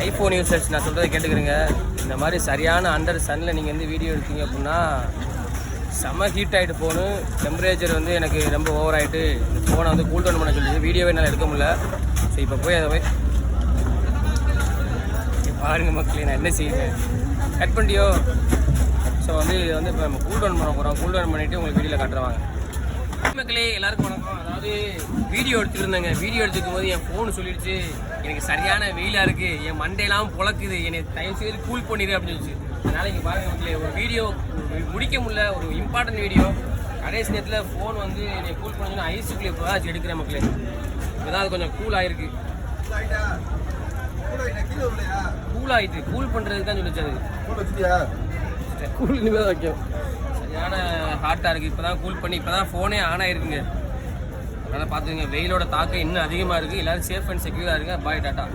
IPhone users நான் சொல்கிறத கேட்டுக்கிறேங்க. இந்த மாதிரி சரியான அண்டர் சன்னில் நீங்கள் வந்து வீடியோ எடுத்தீங்க அப்படின்னா செம்ம ஹீட் ஆகிட்டு ஃபோனு. டெம்பரேச்சர் வந்து எனக்கு ரொம்ப ஓவர் ஆகிட்டு இந்த ஃபோனை வந்து கூல் டவுன் பண்ண சொல்லிடுது. வீடியோவே என்னால் எடுக்க முடியல. ஸோ இப்போ போய் அதை போய் பாருங்கள் மக்களே, நான் என்ன செய்வேன். கட் பண்ணிட்டியோ? ஸோ வந்து இது வந்து இப்போ நம்ம கூல் டவுன் பண்ண போகிறோம். கூல் டவுன் பண்ணிவிட்டு உங்களுக்கு வீடியோவில் காட்டுறாங்க. மக்களே எல்லாருக்கும் வணக்கம். அதாவது வீடியோ எடுத்துருந்தேங்க. வீடியோ எடுத்துக்கும் போது என் ஃபோன் சொல்லிடுச்சு எனக்கு சரியான வெயிலாக இருக்குது, என் மண்டையெல்லாம் புழக்குது, என்னை தயவுசெய்து கூல் பண்ணிடு அப்படின்னு சொல்லிச்சு. அதனால் இங்கே பாருங்கள் மக்களே, ஒரு வீடியோ முடிக்க முடியல, ஒரு இம்பார்ட்டன்ட் வீடியோ. கடைசி நேரத்தில் ஃபோன் வந்து என்னை கூல் பண்ணி ஐஸுக்குள்ளே இப்போ தான் எடுக்கிறேன் மக்களே. இப்போதான் அது கொஞ்சம் கூல் ஆகிருக்கு. கூல் ஆகிட்டு கூல் பண்ணுறதுக்கு தான் சொல்லிச்சு. அது கூல் தான் வைக்கும். சரியான ஹாட்டாக இருக்குது. இப்போ தான் கூல் பண்ணி இப்போ தான் ஃபோனே ஆன் ஆகிருக்குங்க. அதனால் பார்த்துக்கங்க, வெயிலோட தாக்கம் இன்னும் அதிகமாக இருக்குது. எல்லோரும் சேஃப் அண்ட் செக்யூராக இருங்க. பாய், டாட்டா.